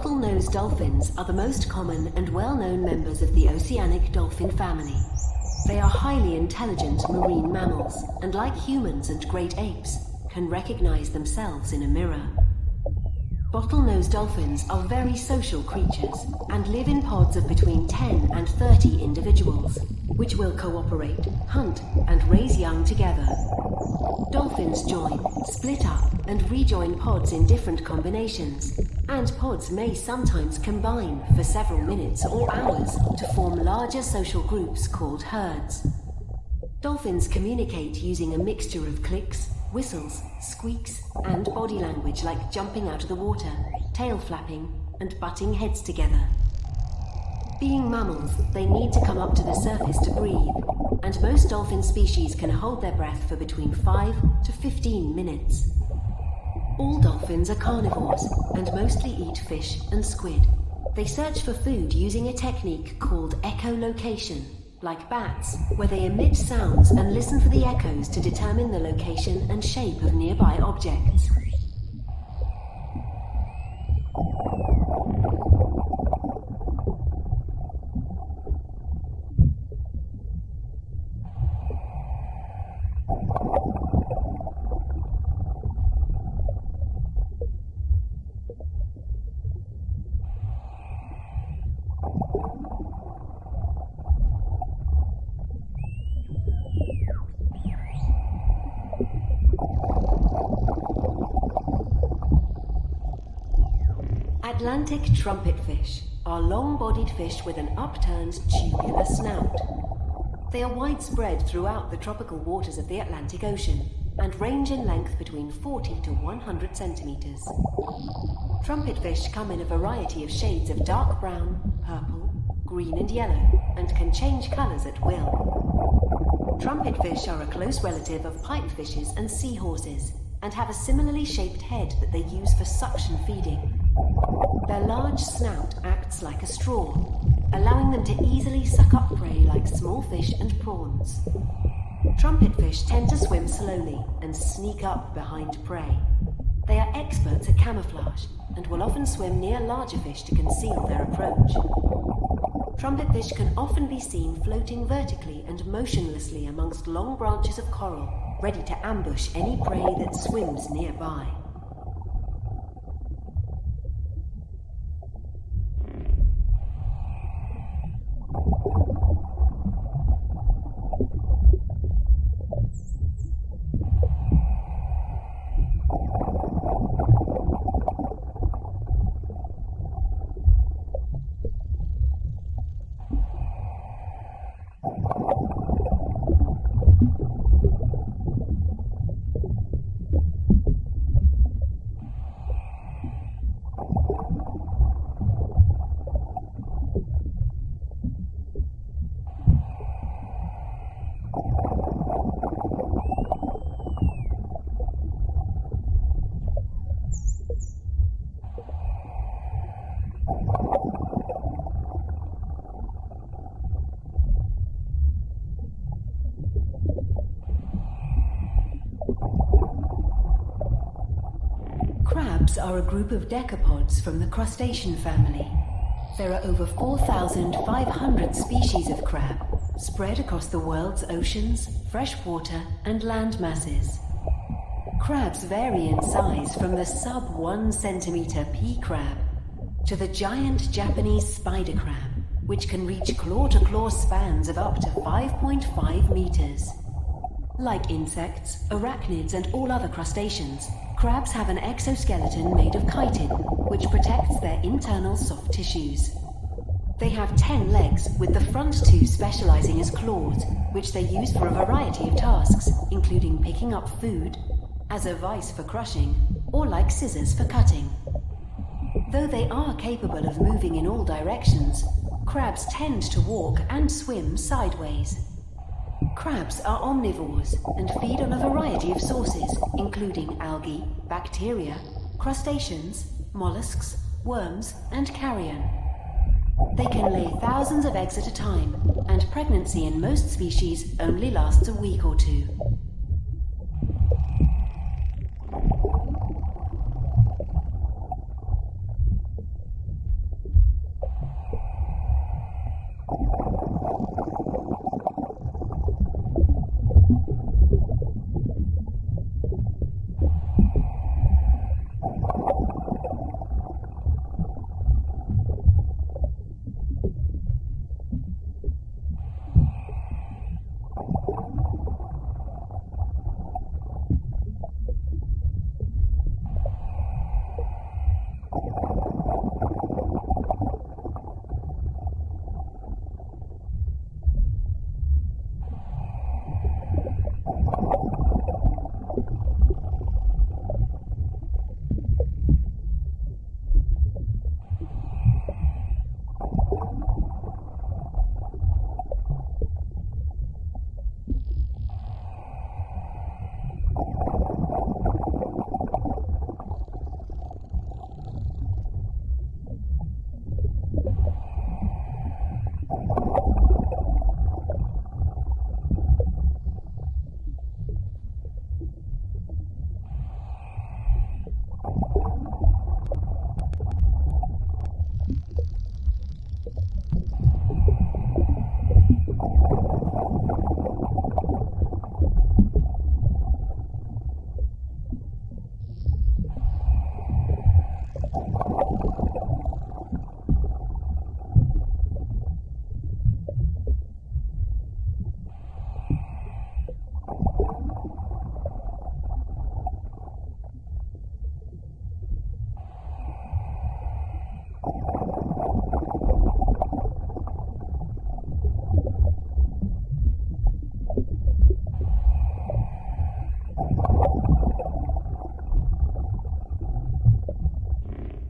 Bottlenose dolphins are the most common and well-known members of the oceanic dolphin family. They are highly intelligent marine mammals, and like humans and great apes, can recognize themselves in a mirror. Bottlenose dolphins are very social creatures and live in pods of between 10 and 30 individuals, which will cooperate, hunt, and raise young together. Dolphins join, split up, and rejoin pods in different combinations, and pods may sometimes combine for several minutes or hours to form larger social groups called herds. Dolphins communicate using a mixture of clicks, whistles, squeaks, and body language like jumping out of the water, tail flapping, and butting heads together. Being mammals, they need to come up to the surface to breathe, and most dolphin species can hold their breath for between 5 to 15 minutes. All dolphins are carnivores and mostly eat fish and squid. They search for food using a technique called echolocation, like bats, where they emit sounds and listen for the echoes to determine the location and shape of nearby objects. Atlantic trumpetfish are long-bodied fish with an upturned tubular snout. They are widespread throughout the tropical waters of the Atlantic Ocean and range in length between 40 to 100 centimeters. Trumpetfish come in a variety of shades of dark brown, purple, green and yellow, and can change colors at will. Trumpetfish are a close relative of pipefishes and seahorses and have a similarly shaped head that they use for suction feeding. Their large snout acts like a straw, allowing them to easily suck up prey like small fish and prawns. Trumpetfish tend to swim slowly and sneak up behind prey. They are experts at camouflage and will often swim near larger fish to conceal their approach. Trumpetfish can often be seen floating vertically and motionlessly amongst long branches of coral, ready to ambush any prey that swims nearby. Crabs are a group of decapods from the crustacean family. There are over 4,500 species of crab, spread across the world's oceans, freshwater, and land masses. Crabs vary in size from the sub-1 centimeter pea crab to the giant Japanese spider crab, which can reach claw-to-claw spans of up to 5.5 meters. Like insects, arachnids, and all other crustaceans, crabs have an exoskeleton made of chitin, which protects their internal soft tissues. They have 10 legs, with the front 2 specializing as claws, which they use for a variety of tasks, including picking up food, as a vice for crushing, or like scissors for cutting. Though they are capable of moving in all directions, crabs tend to walk and swim sideways. Crabs are omnivores and feed on a variety of sources, including algae, bacteria, crustaceans, mollusks, worms, and carrion. They can lay thousands of eggs at a time, and pregnancy in most species only lasts a week or 2.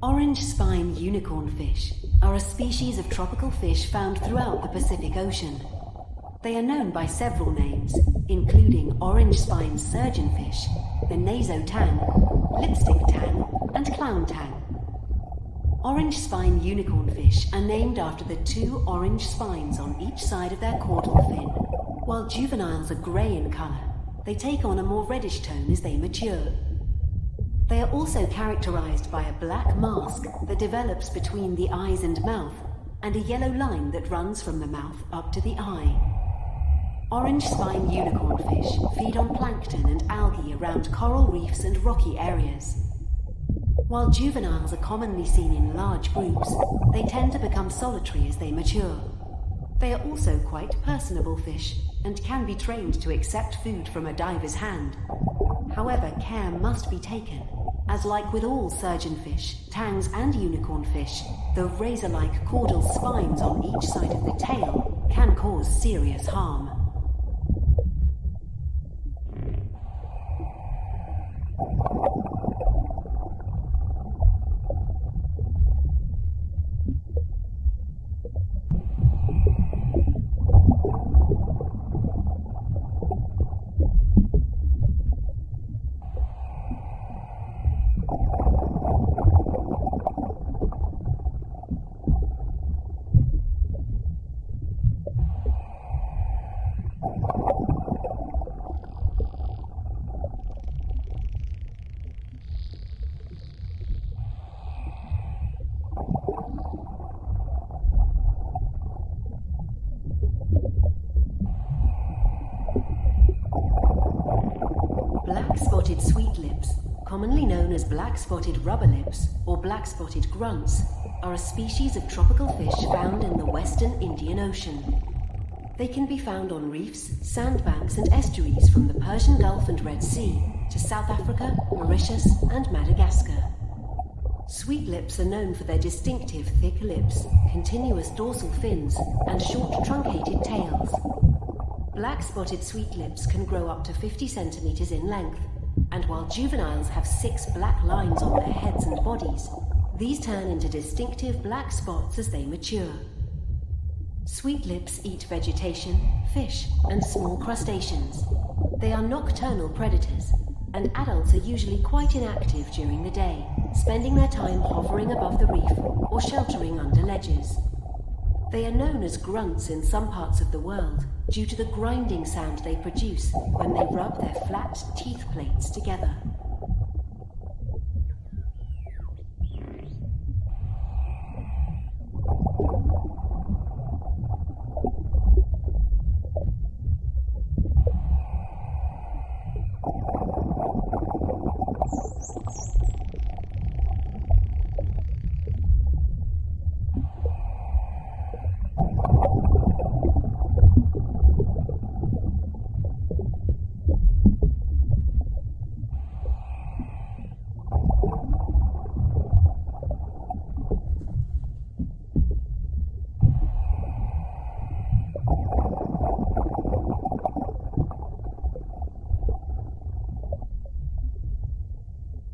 Orangespine unicornfish are a species of tropical fish found throughout the Pacific Ocean. They are known by several names, including orangespine surgeonfish, the nasotang, lipstick tang, and clown tang. Orangespine unicornfish are named after the two orange spines on each side of their caudal fin. While juveniles are grey in colour, they take on a more reddish tone as they mature. They are also characterized by a black mask that develops between the eyes and mouth, and a yellow line that runs from the mouth up to the eye. Orangespine unicornfish feed on plankton and algae around coral reefs and rocky areas. While juveniles are commonly seen in large groups, they tend to become solitary as they mature. They are also quite personable fish, and can be trained to accept food from a diver's hand. However, care must be taken, as like with all surgeonfish, tangs and unicornfish, the razor-like caudal spines on each side of the tail can cause serious harm. Blackspotted sweetlips, commonly known as black-spotted rubberlips or black-spotted grunts, are a species of tropical fish found in the western Indian Ocean. They can be found on reefs, sandbanks and estuaries from the Persian Gulf and Red Sea to South Africa, Mauritius and Madagascar. Sweetlips are known for their distinctive thick lips, continuous dorsal fins and short truncated tails. Black-spotted sweetlips can grow up to 50 centimeters in length, and while juveniles have 6 black lines on their heads and bodies, these turn into distinctive black spots as they mature. Sweetlips eat vegetation, fish, and small crustaceans. They are nocturnal predators, and adults are usually quite inactive during the day, spending their time hovering above the reef or sheltering under ledges. They are known as grunts in some parts of the world due to the grinding sound they produce when they rub their flat teeth plates together.